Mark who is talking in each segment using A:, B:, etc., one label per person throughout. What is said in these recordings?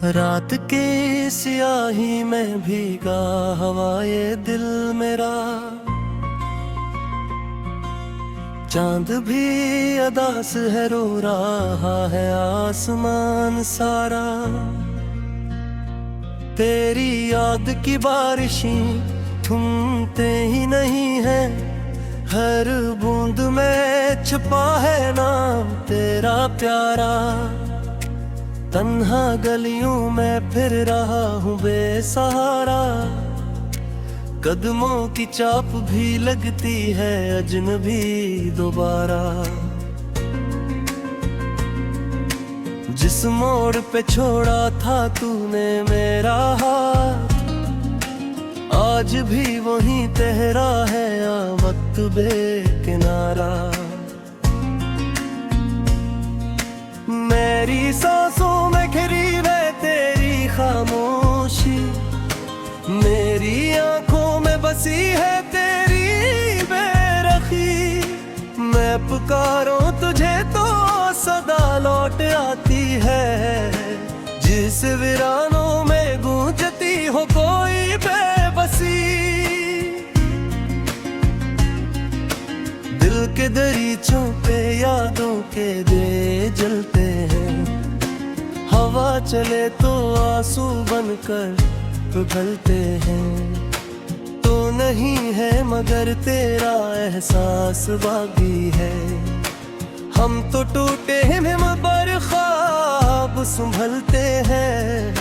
A: रात के स्याही में भीगा हवाए दिल मेरा, चांद भी अदास है, रो रहा है आसमान सारा। तेरी याद की बारिशें थमते ही नहीं है, हर बूंद में छुपा है नाम तेरा प्यारा। तन्हा गलियों में फिर रहा हूँ बेसहारा, कदमों की चाप भी लगती है अजनबी दोबारा। जिस मोड़ पे छोड़ा था तूने मेरा हाथ, आज भी वहीं तेरा है वक्त बेकिनारा। मेरी सांसों में घिरी है तेरी खामोशी, मेरी आंखों में बसी है तेरी बेरखी। मैं पुकारूं तुझे तो सदा लौट आती है, जिस वीरानों में गूंजती हो कोई बेबसी। दिल के दरीचों पे यादों के दे जलते हैं, हवा चले तो आंसू बनकर पिघलते हैं। तो नहीं है मगर तेरा एहसास बाकी है, हम तो टूटे हैं पर ख्वाब संभलते हैं।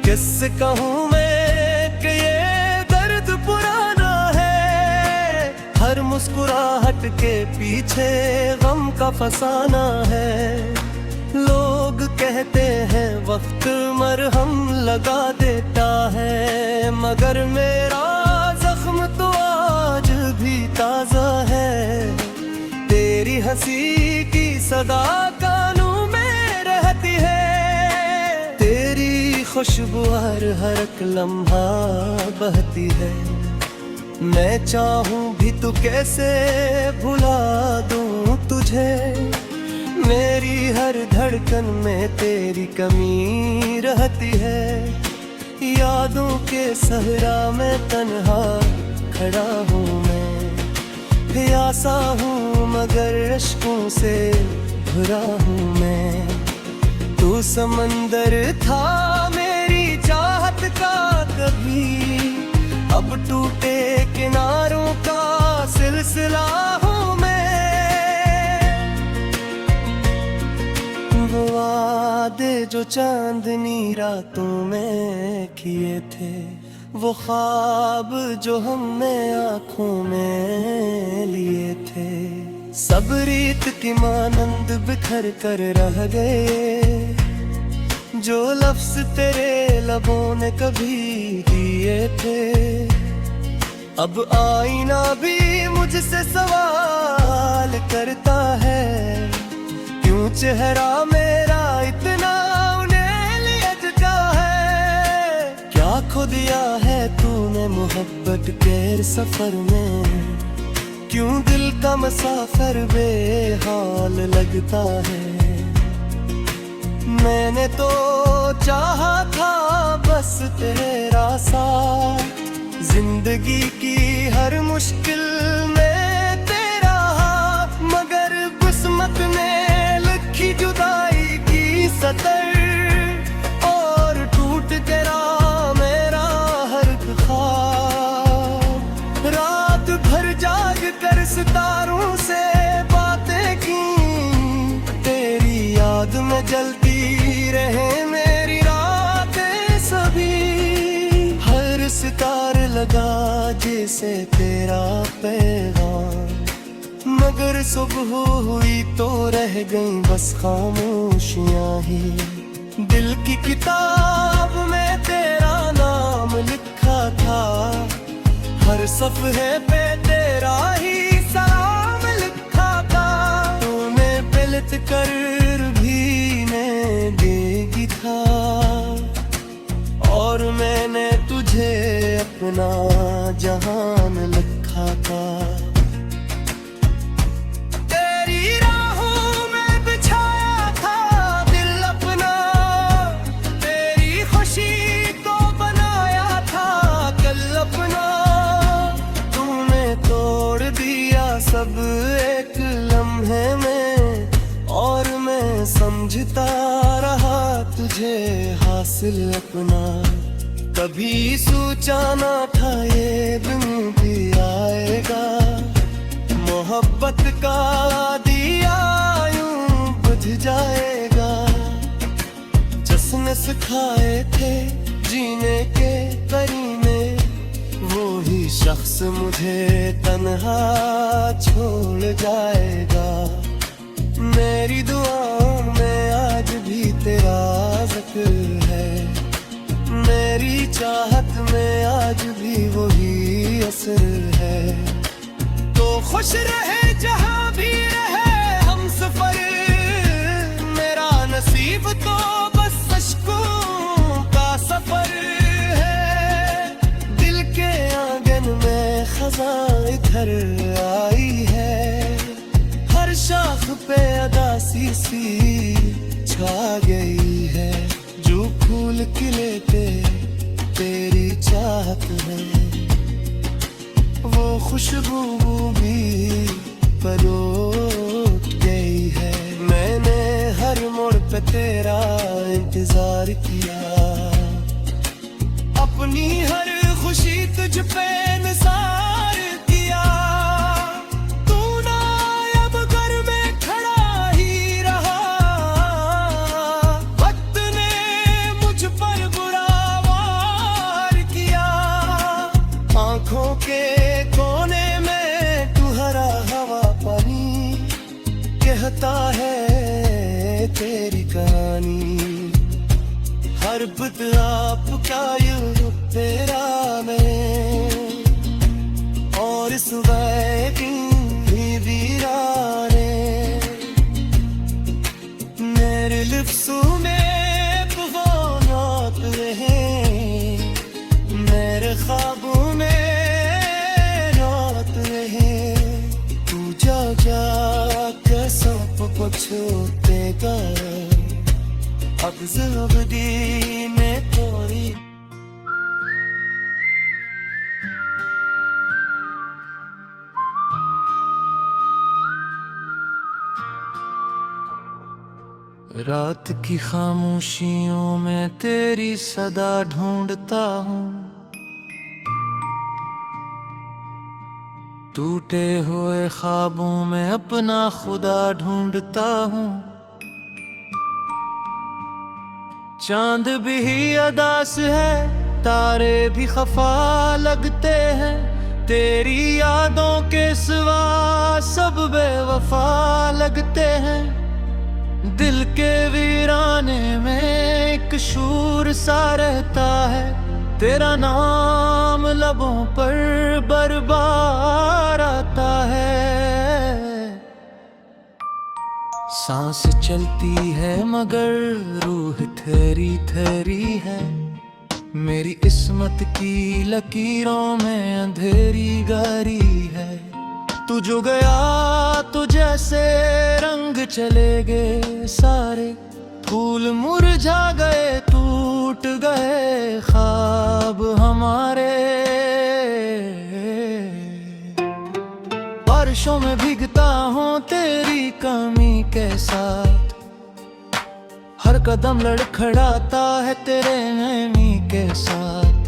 A: किससे कहूँ मैं कि ये दर्द पुराना है, हर मुस्कुराहट के पीछे गम का फसाना है। लोग कहते हैं वक्त मरहम लगा देता है, मगर मेरा जख्म तो आज भी ताजा है। तेरी हंसी की सदा कानों में रहती है, तेरी खुशबू हर एक लम्हा बहती है। मैं चाहूं भी तो कैसे भुला दूं तुझे, मेरी हर धड़कन में तेरी कमी रहती है। यादों के सहरा में तन्हा खड़ा हूँ मैं, प्यासा हूँ मगर अश्कों से भरा हूँ मैं। तू समंदर था मेरी चाहत का कभी, अब टूटे किनारों का सिलसिला हूँ मैं। वो वादे जो चांदनी रातों में किए थे, वो ख्वाब जो हमने आँखों में लिए थे, सब रीत की मानंद बिखर कर रह गए। जो लफ्ज तेरे लबों ने कभी दिए थे, अब आईना भी मुझसे सवाल करता है, क्यों चेहरा मेरा इतना उन्हें लिया है। क्या खो दिया है तूने मोहब्बत के सफर में, क्यों दिल का मुसाफिर बेहाल लगता है। मैंने तो चाहा था बस तेरा साथ, जिंदगी की हर मुश्किल में तेरा हाथ, मगर किस्मत ने लिखी जुदाई की सतर, और टूट गया मेरा हर ख्वाब। रात भर जाग कर सितारों से बातें की, तेरी याद में जलती रहे मेरी रातें सभी। हर सितार लगा जैसे तेरा पैगाम, मगर सुबह हुई तो रह गई बस खामोशियाँ ही। दिल की किताब में तेरा नाम लिखा था, हर सफ़हे पे तेरा ही सलाम लिखा था। तूने पलट कर भी मैं देगी था, और मैंने तुझे अपना जहान लिखा था। तेरी राहों में बिछाया था दिल अपना, तेरी ढूंढता रहा तुझे हासिल अपना, कभी सोचा ना था ये दिन भी आएगा। मोहब्बत का दिया यूं बुझ जाएगा, जिसने सिखाए थे जीने के करीने, वो ही शख्स मुझे तन्हा छोड़ जाएगा। मेरी दुआओं में आज भी तेरा जिक्र है, मेरी चाहत में आज भी वही असर है। तो खुश रहे जहां भी रहे हम सफर, मेरा नसीब तो बस अश्कों का सफर है। दिल के आंगन में खज़ां इधर आई है, हर शाख पे अदासी सी छा गई है। जो फूल खिले थे तेरी चाहत में, वो खुशबू भी पलट गई है। मैंने हर मोड़ पे तेरा इंतजार किया, अपनी हर खुशी तुझ पे निसार किया। तू ना अब घर में खड़ा ही रहा, वक्त ने मुझ पर बुरा वार किया। आंखों के कोने में तू हरा हवा पानी, कहता है तेरी कहानी। हर बुत आपका यूं तेरा में, और इस वैकी वीराने मेरे लिफ्सों में तूफानात रहे, मेरे ख्वाबों में रात रहे। तू जा जा के सब पछूतेगा, अब ज़िंदगी में थोड़ी। रात की खामोशियों में तेरी सदा ढूंढता हूँ, टूटे हुए ख्वाबों में अपना खुदा ढूंढता हूँ। चांद भी अदास है, तारे भी खफा लगते हैं, तेरी यादों के सिवा सब बेवफा लगते हैं। दिल के वीराने में एक शूर सा रहता है, तेरा नाम लबों पर बार आता है। सांस चलती है मगर रूह थेरी थेरी है, मेरी किस्मत की लकीरों में अंधेरी गहरी है। तू जो गया तो जैसे रंग चले गए सारे, फूल मुरझा गए टूट गए ख्वाब हमारे। बारिशों में भीगता हूँ तेरी कमी के साथ, हर कदम लड़खड़ाता है तेरे नैनी के साथ।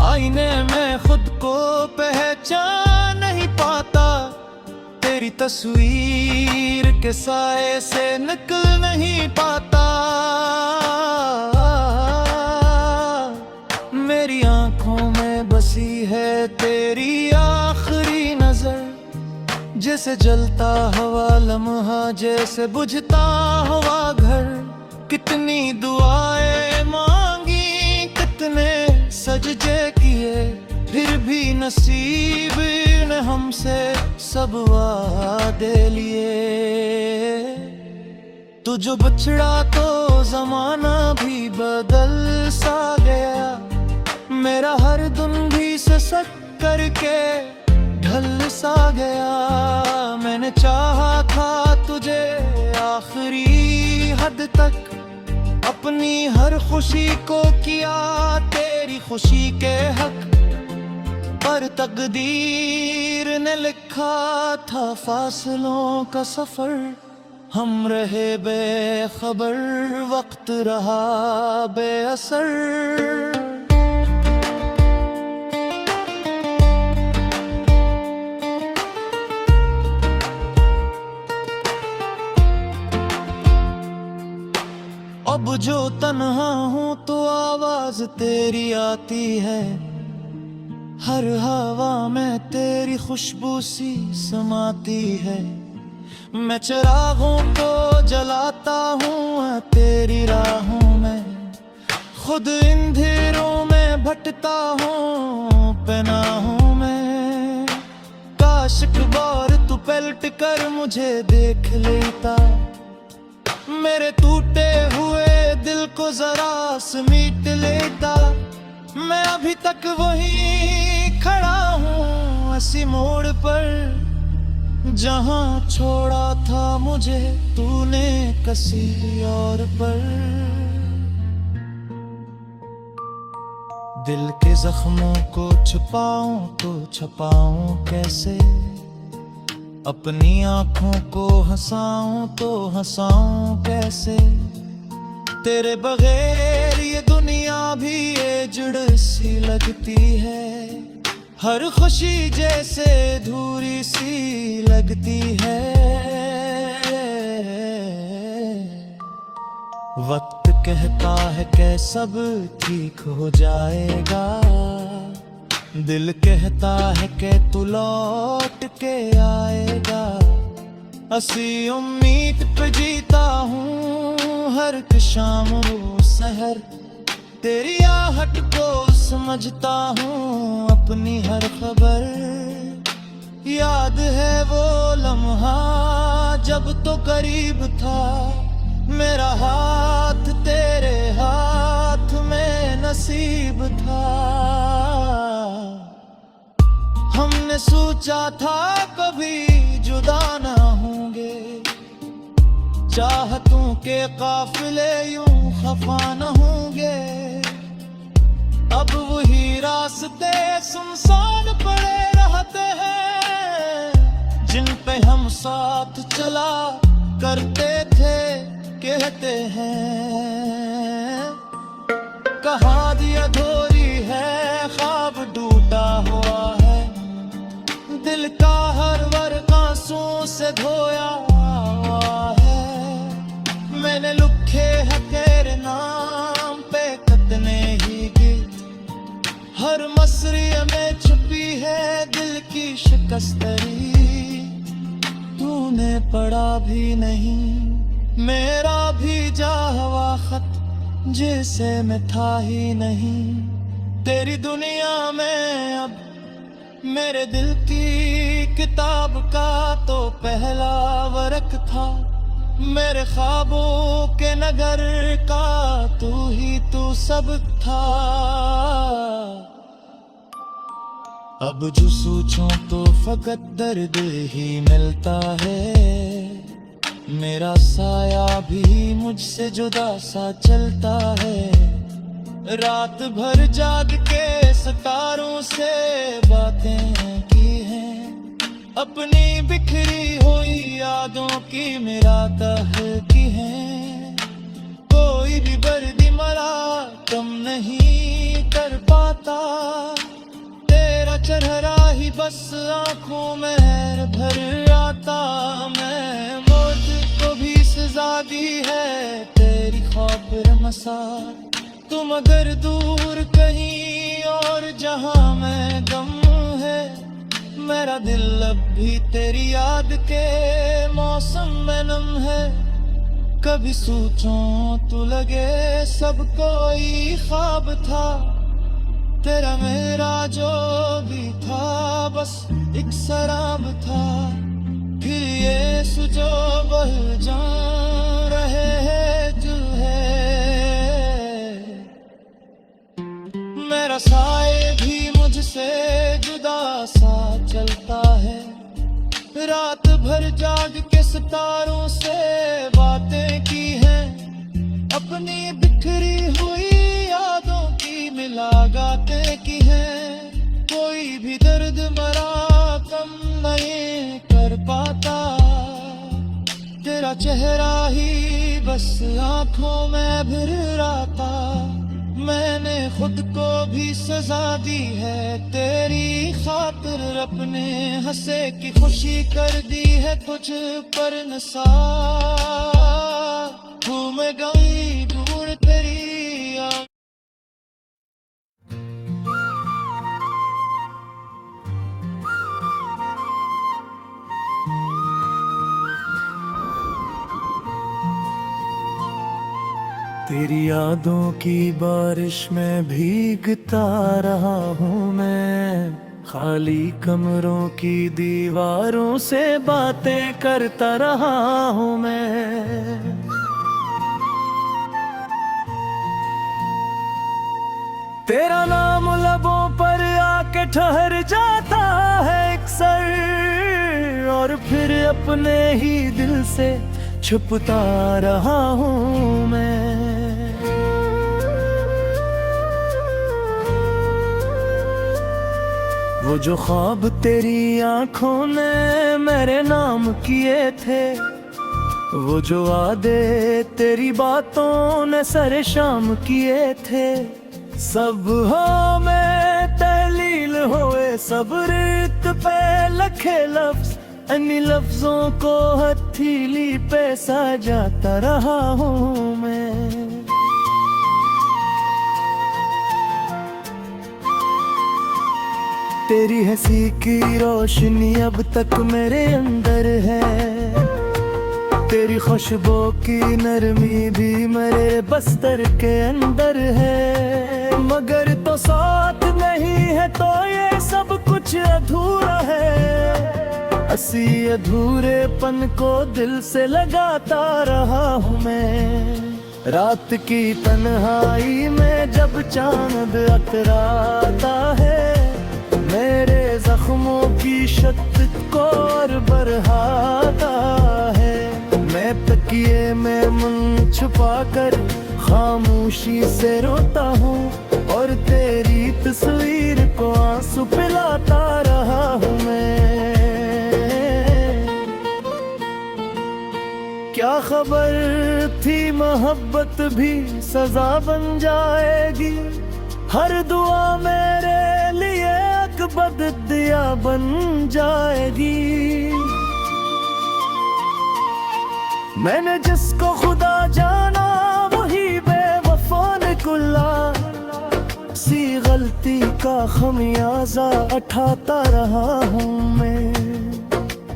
A: आईने में खुद को पहचान नहीं पाता, तेरी तस्वीर के साए से निकल नहीं पाता। मेरी आंखों में बसी है तेरी आखिरी नजर, जैसे जलता हुआ लम्हा जैसे बुझता हुआ घर। कितनी दुआएं मांगी कितने सजदे किए, फिर भी नसीब ने हमसे सब वादे लिए। तू जो बछड़ा तो जमाना भी बदल सा गया, मेरा हर दिन भी ससक करके ढल सा गया। मैंने चाहा था तुझे आखिरी हद तक, अपनी हर खुशी को किया तेरी खुशी के हक। पर तकदीर ने लिखा था फासलों का सफर, हम रहे बेखबर, वक्त रहा बेअसर। अब जो तन्हा हूँ तो आवाज तेरी आती है, हर हवा में तेरी खुशबू सी समाती है। मैं चिरागों को जलाता हूँ तेरी राहों में, खुद अंधेरों में भटता हूँ पनाहों में। काश एक बार तू पलट कर मुझे देख लेता, मेरे टूटे हुए दिल को जरा समीट लेता। मैं अभी तक वहीं खड़ा हूँ उसी मोड़ पर, जहाँ छोड़ा था मुझे तूने किसी और पर। दिल के जख्मों को छुपाऊं तो छुपाऊं कैसे, अपनी आंखों को हंसाऊं तो हंसाऊं कैसे। तेरे बगैर ये दुनिया भी एजड़ सी लगती है, हर खुशी जैसे धूरी सी लगती है। वक्त कहता है कि सब ठीक हो जाएगा, दिल कहता है कि तू लौट के आएगा। असी उम्मीद पे जीता हूँ हर एक शाम वो सहर, तेरी आहट को समझता हूँ अपनी हर खबर। याद है वो लम्हा जब तो करीब था, मेरा हाथ तेरे हाथ में नसीब था। हमने सोचा था कभी जुदा ना होंगे, चाहतों के काफिले यूं खफा न होंगे। अब वही रास्ते सुनसान पड़े रहते हैं, जिन पे हम साथ चला करते थे कहते हैं। कहा दिया अधूरी है ख्वाब टूटा हुआ है, दिल का हर वर्ग आंसुओं से धोया हुआ है। मैंने लिखे है तेरे नाम पे कितने ही गीत, हर मसरी में छुपी है दिल की शिकस्तरी। तूने पढ़ा भी नहीं मेरा भी जा हुआ खत, जिसे मैं था ही नहीं। तेरी दुनिया में अब मेरे दिल की किताब का तो पहला वर्क था, मेरे ख्वाबों के नगर का तू ही तू सब था। अब जो सोचूं तो फकत दर्द ही मिलता है, मेरा साया भी मुझसे जुदा सा चलता है। रात भर जाग के सितारों से बातें की हैं, अपनी बिखरी हुई यादों की मेरा तह की है। कोई भी बर्दी मरा कम नहीं कर पाता, तेरा चेहरा ही बस आंखों में भर आता। मैं मौत को भी सजा दी है तेरी ख्वाब रमसा, तुम अगर दूर कहीं और जहां में गम है, मेरा दिल अब भी तेरी याद के मौसम में नम है। कभी सोचूं तो लगे सब कोई ख्वाब था, तेरा मेरा जो भी था बस एक शराब था। फिर ये सुजो बह जा रहे हैं जो है, मेरा साए भी मुझसे जुदा सा चलता है। रात भर जाग के सितारों से बातें की हैं, अपनी बिखरी हुई यादों की मिलागातें की हैं। कोई भी दर्द मरा कम नहीं कर पाता, तेरा चेहरा ही बस आंखों में भर रहा था। मैंने खुद को भी सजा दी है तेरी खातिर, अपने हंसे की खुशी कर दी है तुझ पर निसार। घूम गई ढूंढ तेरी आँख। तेरी यादों की बारिश में भीगता रहा हूँ मैं, खाली कमरों की दीवारों से बातें करता रहा हूँ मैं। तेरा नाम लबों पर आके ठहर जाता है अक्सर, और फिर अपने ही दिल से छुपता रहा हूँ मैं। वो जो ख्वाब तेरी आंखों ने मेरे नाम किए थे, वो जो वादे तेरी बातों ने सरे शाम किए थे, सब हो में तहलील होए सब रित पे लखे लफ्ज, अन्य लफ्जों को हथेली पे सजाता रहा हूँ मैं। तेरी हंसी की रोशनी अब तक मेरे अंदर है, तेरी खुशबू की नरमी भी मेरे बस्तर के अंदर है। मगर तो साथ नहीं है तो ये सब कुछ अधूरा है, असी अधूरेपन को दिल से लगाता रहा हूँ मैं। रात की तन्हाई में जब चांद अतराता है, मेरे जख्मों की शद्दत को और बढ़ाता है। मैं तकिए में मुंह छुपा कर खामोशी से रोता हूँ, और तेरी तस्वीर को आंसू पिलाता रहा हूँ मैं। क्या खबर थी मोहब्बत भी सजा बन जाएगी, हर दुआ मेरे लिए अकबद दिया बन जाएगी। मैंने जिसको खुदा जाना वही बेवफा निकला, सी गलती का खमियाजा उठाता रहा हूँ मैं।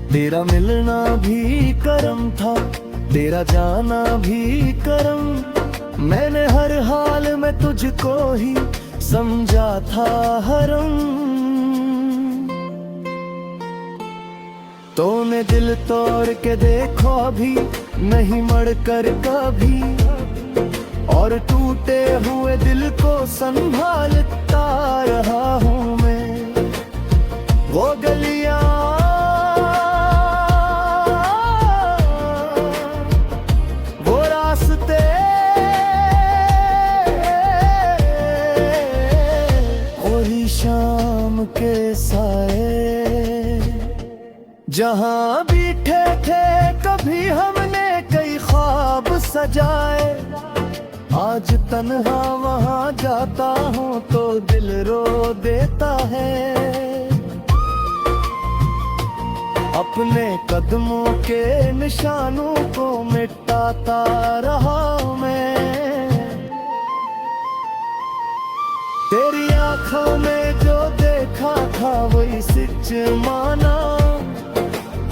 A: तेरा मिलना भी करम था, तेरा जाना भी करम, मैंने हर हाल में तुझको ही समझा था हरम। तूने दिल तोड़ के देखो अभी नहीं मड़ कर कभी, और टूटे हुए दिल को संभालता रहा हूँ मैं। वो गलियां वो रास्ते वही शाम के साए, जहाँ बैठे थे कभी हमने कई ख्वाब सजाए। आज तन्हा वहाँ जाता हूँ तो दिल रो देता है, अपने कदमों के निशानों को मिटाता रहा मैं। तेरी आँखों में जो देखा था वही सच माना,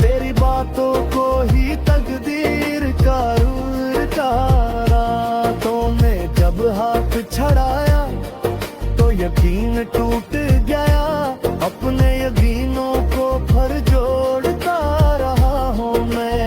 A: तेरी बातों को ही तकदीर का उल्टा। रातों में जब हाथ छड़ाया तो यकीन टूट गया, अपने यकीनों को फिर जोड़ता रहा हूँ मैं।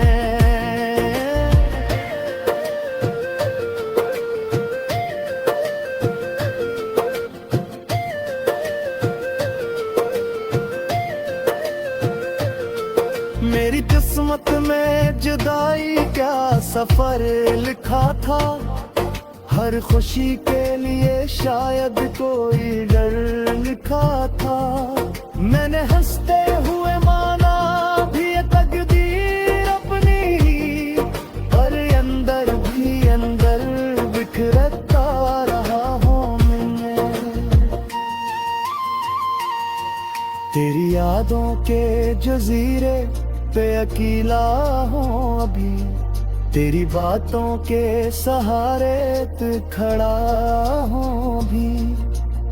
A: मेरी किस्मत में जुदाई क्या सफर लिखा था, हर खुशी के लिए शायद कोई डर लिखा था। मैंने हंसते हुए माना भी ये तकदीर अपनी, तेरी यादों के जजीरे पे अकेला हूँ अभी, तेरी बातों के सहारे तू खड़ा हूँ भी।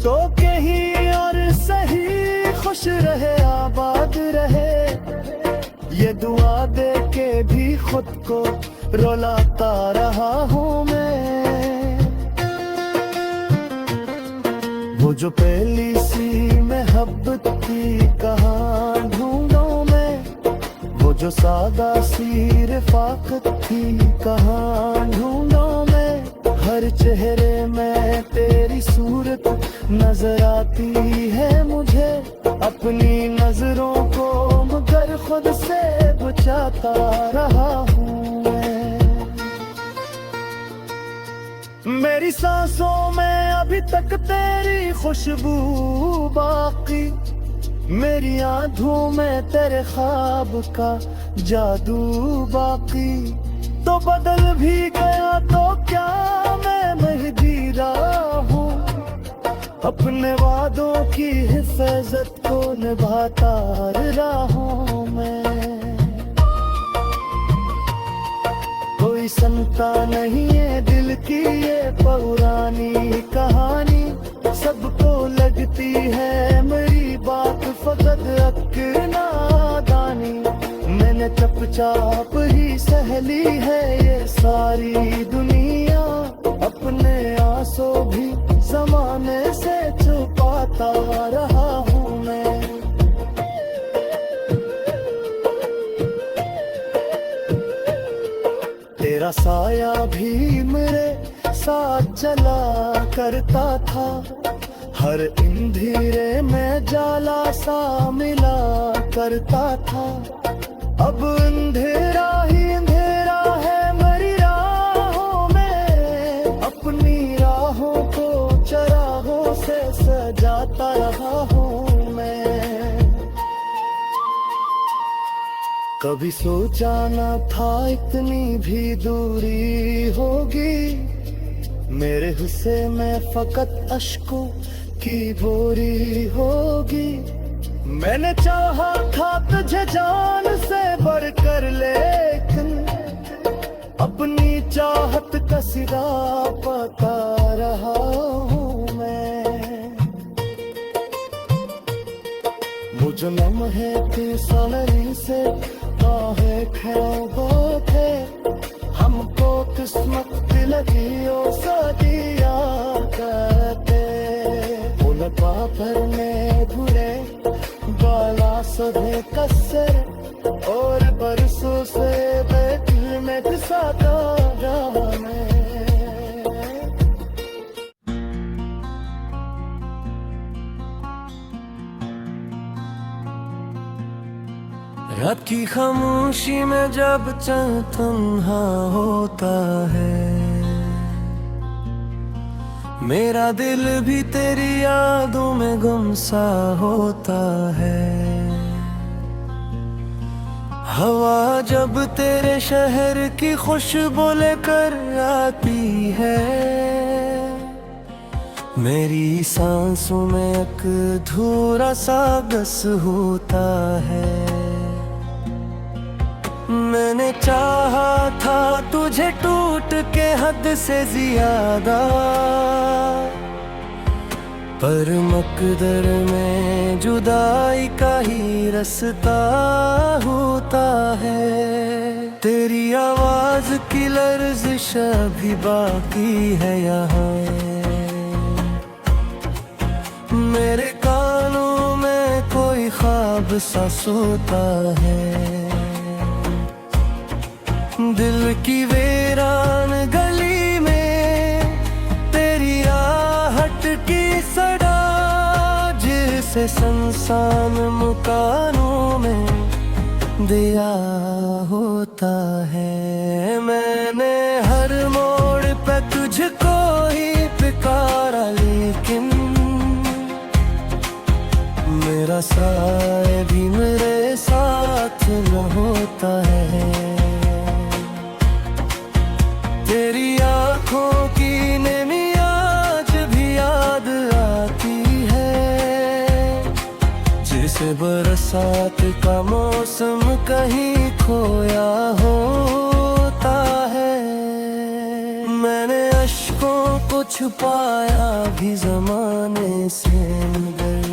A: तो कहीं और सही खुश रहे आबाद रहे, ये दुआ दे के भी खुद को रुलाता रहा हूँ मैं। वो जो पहली सी मोहब्बत की कहाँ ढूंढूं मैं, वो जो सादा सी रफ़ाक़त थी कहाँ ढूंढूं मैं। हर चेहरे में तेरी सूरत नजर आती है मुझे, अपनी नजरों को मगर खुद से बचाता रहा हूँ मैं। मेरी सांसों में अभी तक तेरी खुशबू बाकी, मेरी आंखों में तेरे ख्वाब का जादू बाकी। तो बदल भी गया तो क्या मैं जी रहा हूँ, अपने वादों की हिफाजत को निभाता रहा हूँ मैं। कोई सुनता नहीं है दिल की ये पुरानी कहानी, सबको लगती है मेरी बात फकत हक नादानी। मैंने चुपचाप ही सहली है ये सारी दुनिया, अपने आंसू भी ज़माने से छुपाता रहा हूँ मैं। तेरा साया भी मेरे साथ चला करता था, हर अंधेरे में जाला सा मिला करता था। अब अंधेरा ही अंधेरा है मेरी राहों में, अपनी राहों को चरागों से सजाता रहा हूँ मैं। कभी सोचा न था इतनी भी दूरी होगी, मेरे हिस्से में फकत अश्कों की बोरी होगी। मैंने चाहा था तुझे जान से बढ़कर, लेकिन अपनी चाहत का सिरा पता रहा हूँ मैं। मुझे लम्हे की सनरी से काहे ख्याबा थे, हमको किस्मत लगी ओ सदिया करते। उनका भरने बुरे बाला सधे कसर, और बरसों से दिल में घुसाता रहा मैं। रात की खामोशी में जब चाँद तन्हा होता है, मेरा दिल भी तेरी यादों में गुमसा होता है। हवा जब तेरे शहर की खुशबू लेकर आती है, मेरी सांसों में एक अधूरा सा गस होता है। मैंने चाहा था तुझे टूट के हद से ज्यादा, पर मकदर में जुदाई का ही रास्ता होता है। तेरी आवाज की लर्ज़िश भी बाकी है यहाँ, मेरे कानों में कोई ख्वाब सा सोता है। दिल की वीरान गली में तेरी आहट की सदा, जिसे सुनसान मकानों में दिया होता है। मैंने हर मोड़ पे तुझको ही पुकारा, लेकिन मेरा साए भी मेरे साथ न होता है। तेरी आँखों की नमी आज भी याद आती है, जिस बरसात का मौसम कहीं खोया होता है। मैंने अश्कों को छुपाया भी ज़माने से मगर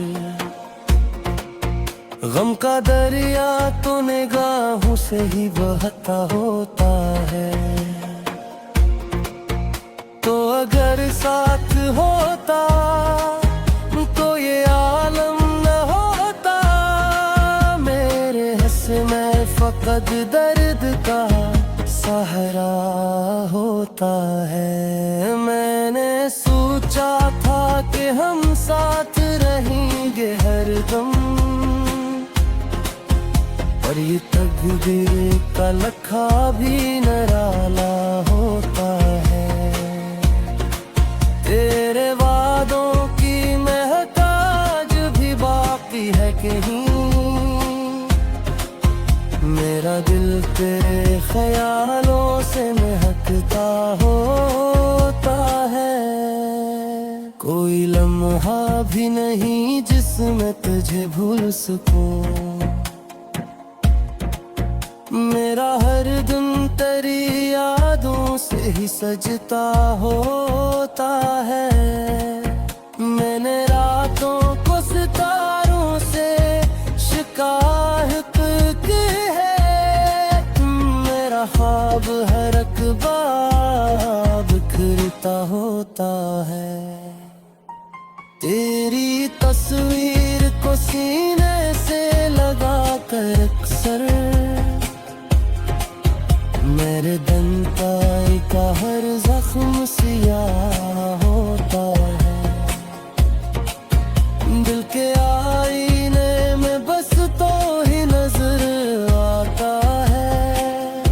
A: गम का दरिया तो निगाहों से ही बहता होता है। तो अगर साथ होता तो ये आलम न होता। मेरे हंस में फकत दर्द का सहारा होता है। मैंने सोचा था कि हम साथ रहेंगे हरदम, पर ये तकदीर का लखा भी निराला होता है। तेरे वादों की महक आज भी बाकी है कहीं। मेरा दिल तेरे ख्यालों से महकता होता है। कोई लम्हा भी नहीं जिसमें तुझे भूल सकूं। मेरा हर दिन तेरी यादों से ही सजता होता है। मैंने रातों को सितारों से शिकायत की है। मेरा ख्वाब हर एक बार बिखरता होता है। तेरी तस्वीर को सीने से लगा कर अक्सर मेरे दंताई का हर जख्म सियाह होता है। दिल के आईने में बस तो ही नजर आता है।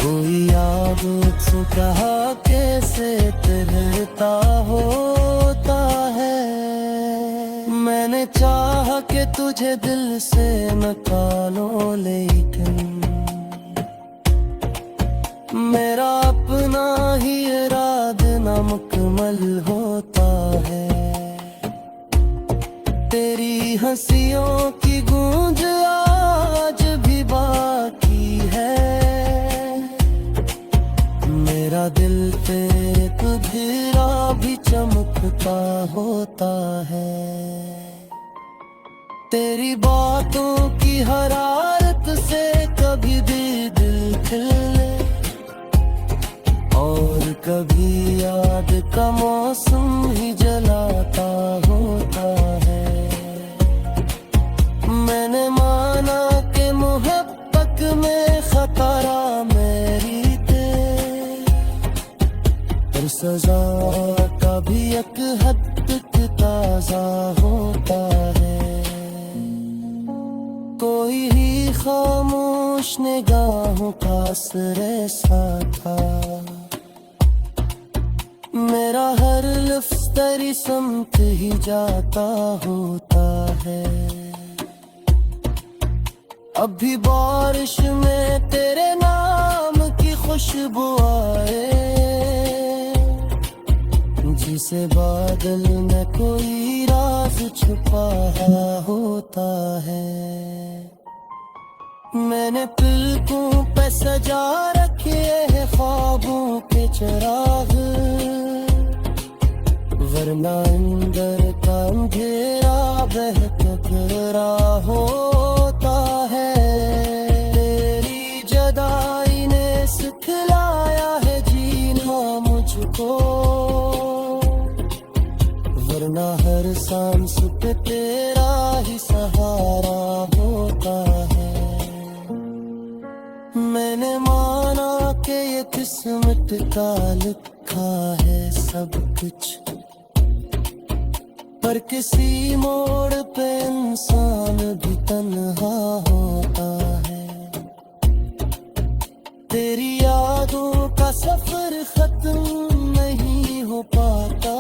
A: कोई याद तो कहा कैसे तेरता होता है। मैंने चाहा कि तुझे दिल से निकालो लेकिन मेरा अपना ही इरादा नामुकम्मल होता है। तेरी हंसियों की गूंज आज भी बाकी है। मेरा दिल तेरे तुझरा भी चमकता होता है। तेरी बातों की हरारत से कभी भी दिल खिले और कभी याद का मौसम ही जलाता होता है। मैंने माना कि मोहब्बत में खतरा मेरी थे, पर सजा का भी एक हद तक ताजा होता है। कोई ही खामोश निगाहों का असर ऐसा था। मेरा हर लफ्ज़ तेरी समत ही जाता होता है। अभी बारिश में तेरे नाम की खुशबू आए, जिसे बादल में कोई राज छुपा होता है। मैंने पलकों पे सजा रखे हैं ख्वाबों के चिराग, वरना अंदर का अंधेरा बहक रहा होता है। तेरी जुदाई ने सिखलाया है जीना मुझको, वरना हर सांस पे तेरा ही सहारा होता है। मैंने माना कि ये किस्मत का लिखा है सब कुछ, पर किसी मोड़ पे इंसान भी तन्हा होता है। तेरी यादों का सफर खत्म नहीं हो पाता।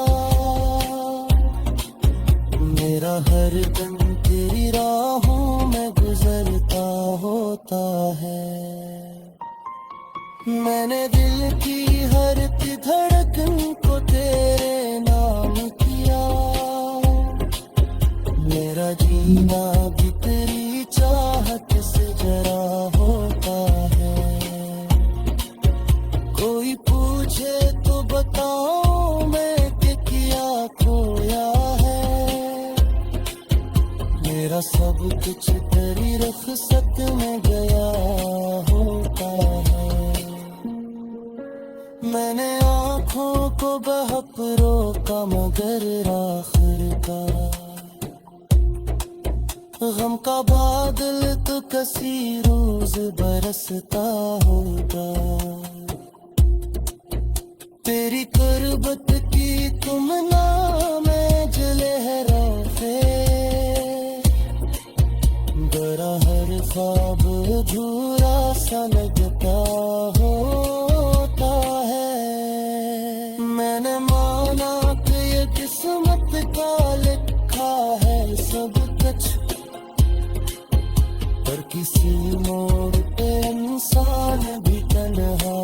A: मेरा हर दिन तेरी राहों में गुजरता होता है। मैंने दिल की हर की धड़कन को तेरे नाम किया। मेरा जी जीना भी तेरी चाहत से जरा होता है। कोई पूछे तो बताऊं मैं कि क्या खोया है। मेरा सब कुछ तेरी रुखसत में गया होता है। मैंने आँखों को बहक रोका मगर आखिरकार गम का बादल तो कसी रोज बरसता होगा। तेरी कुर्बत की तुम ना मैं लहरा थे, बड़ा हर ख्वाब अधूरा सा लगता होता है। मैंने माना कि ये किस्मत का लिखा है सब कुछ, पर किसी मोड़ पे इंसान भी तन्हा